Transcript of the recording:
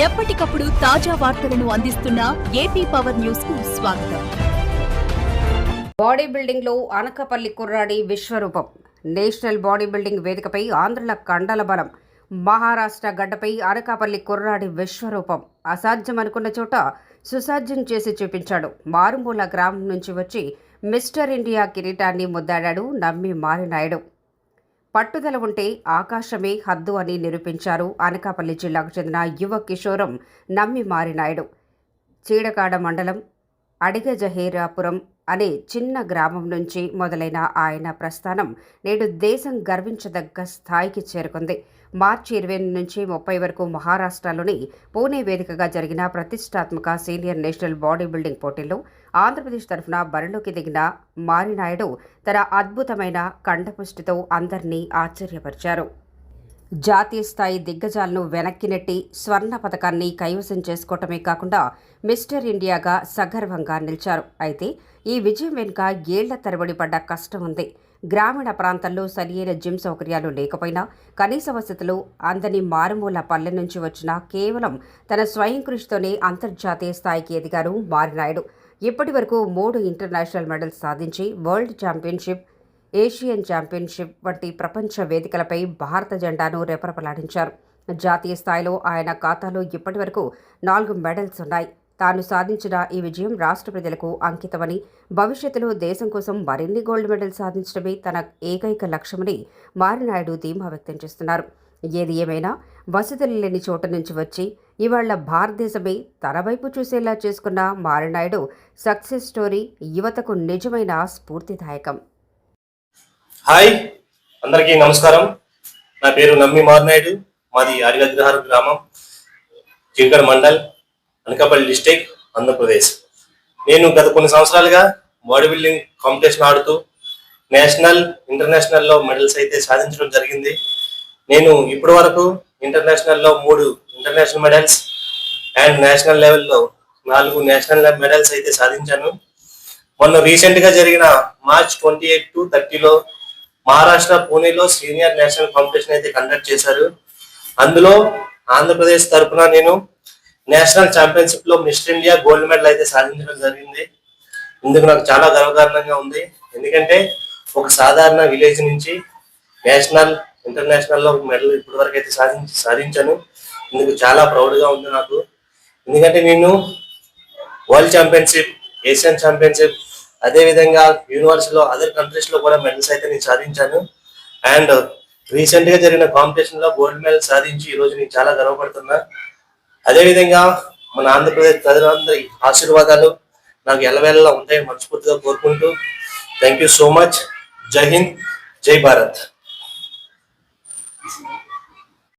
ఎప్పటికప్పుడు తాజా వార్తలను అందిస్తున్న ఏపీ పవర్ న్యూస్ కు స్వాగతం. బాడీ బిల్డింగ్ లో అనకాపల్లి కుర్రాడి విశ్వరూపం. నేషనల్ బాడీ బిల్డింగ్ వేదికపై ఆంధ్రుల కండల బలం. మహారాష్ట్ర గడ్డపై అనకాపల్లి కుర్రాడి విశ్వరూపం. అసాధ్యం అనుకున్న చోట సుసాధ్యం చేసి చూపించాడు. మారుమూల గ్రామం నుంచి వచ్చి మిస్టర్ ఇండియా కిరీటాన్ని ముద్దాడాడు నమ్మి మారినాయుడు. పట్టుదల ఉంటే ఆకాశమే హద్దు అని నిరూపించారు అనకాపల్లి జిల్లాకు చెందిన యువ కిషోరం నమ్మి మారినాయుడు. చీడకాడ మండలం అడిగజహేరాపురం అనే చిన్న గ్రామం నుంచి మొదలైన ఆయన ప్రస్థానం నేడు దేశం గర్వించదగ్గ స్థాయికి చేరుకుంది. మార్చి 20 నుంచి 30 వరకు మహారాష్ట్రలోని పూణే వేదికగా జరిగిన ప్రతిష్టాత్మక సీనియర్ నేషనల్ బాడీ బిల్డింగ్ పోటీల్లో ఆంధ్రప్రదేశ్ తరఫున బరిలోకి దిగిన మారినాయుడు తన అద్భుతమైన కంఠపుష్టితో అందరినీ ఆశ్చర్యపరిచారు. జాతీయ స్థాయి దిగ్గజాలను వెనక్కి నెట్టి స్వర్ణ పథకాన్ని కైవసం చేసుకోవటమే కాకుండా మిస్టర్ ఇండియాగా సగర్వంగా నిలిచారు. అయితే ఈ విజయం వెనుక ఏళ్ల తరబడి పడ్డ కష్టం ఉంది. గ్రామీణ ప్రాంతాల్లో సరియైన జిమ్ సౌకర్యాలు లేకపోయినా, కనీస వసతులు అందని మారుమూల పల్లె నుంచి వచ్చిన కేవలం తన స్వయం కృషితోనే అంతర్జాతీయ స్థాయికి ఎదిగారు మారినాయుడు. ఇప్పటి వరకు 3 ఇంటర్నేషనల్ మెడల్స్ సాధించి వరల్డ్ ఛాంపియన్షిప్, ఏషియన్ ఛాంపియన్షిప్ వంటి ప్రపంచ వేదికలపై భారత జెండాను రెపరెపలాడించారు. జాతీయ స్థాయిలో ఆయన ఖాతాలో ఇప్పటి వరకు 4 మెడల్స్ ఉన్నాయి. తాను సాధించిన ఈ విజయం రాష్ట్ర ప్రజలకు అంకితమని, భవిష్యత్తులో దేశం కోసం మరిన్ని గోల్డ్ మెడల్స్ సాధించడమే తన ఏకైక లక్ష్యమని మారినాయుడు ధీమా వ్యక్తం చేస్తున్నారు. ఏది ఏమైనా వసతులు లేని చోట నుంచి వచ్చి ఇవాళ భారతదేశమే తన వైపు చూసేలా చేసుకున్న మారినాయుడు సక్సెస్ స్టోరీ యువతకు నిజమైన స్ఫూర్తిదాయకం. హాయ్, అందరికీ నమస్కారం. నా పేరు నమ్మి మారినాయుడు. మాది అడిగజహేరాపురం గ్రామం, చిల్కడ మండల్, అనకాపల్లి డిస్ట్రిక్ట్, ఆంధ్రప్రదేశ్. నేను గత కొన్ని సంవత్సరాలుగా బాడీ బిల్డింగ్ కాంపిటీషన్ ఆడుతూ నేషనల్, ఇంటర్నేషనల్లో మెడల్స్ అయితే సాధించడం జరిగింది. నేను ఇప్పటి వరకు ఇంటర్నేషనల్లో 3 ఇంటర్నేషనల్ మెడల్స్ అండ్ నేషనల్ లెవెల్లో 4 నేషనల్ మెడల్స్ అయితే సాధించాను. మొన్న రీసెంట్గా జరిగిన మార్చ్ 28 to 30లో మహారాష్ట్ర పూణేలో సీనియర్ నేషనల్ కాంపిటీషన్ అయితే కండక్ట్ చేశారు. అందులో ఆంధ్రప్రదేశ్ తరఫున నేను నేషనల్ ఛాంపియన్షిప్ లో మిస్టర్ ఇండియా గోల్డ్ మెడల్ అయితే సాధించడం జరిగింది. ఇందుకు నాకు చాలా గర్వకారణంగా ఉంది. ఎందుకంటే ఒక సాధారణ విలేజ్ నుంచి నేషనల్, ఇంటర్నేషనల్ లో మెడల్ ఇప్పటి వరకు అయితే సాధించాను. ఇందుకు చాలా ప్రౌడ్గా ఉంది నాకు. ఎందుకంటే నేను వరల్డ్ ఛాంపియన్షిప్, ఏషియన్ ఛాంపియన్షిప్, అదేవిధంగా యూనివర్సిటీలో అదర్ కంట్రీస్ లో కూడా మెడల్స్ అయితే నేను సాధించాను. అండ్ రీసెంట్ గా జరిగిన కాంపిటీషన్ లో గోల్డ్ మెడల్ సాధించి ఈ రోజు నేను చాలా గర్వపడుతున్నా. అదేవిధంగా మన ఆంధ్రప్రదేశ్ ప్రజలందరి ఆశీర్వాదాలు నాకు ఎల్లవేళలా ఉంటాయి మనస్ఫూర్తిగా కోరుకుంటూ థ్యాంక్ యూ సో మచ్. జై హింద్, జై భారత్.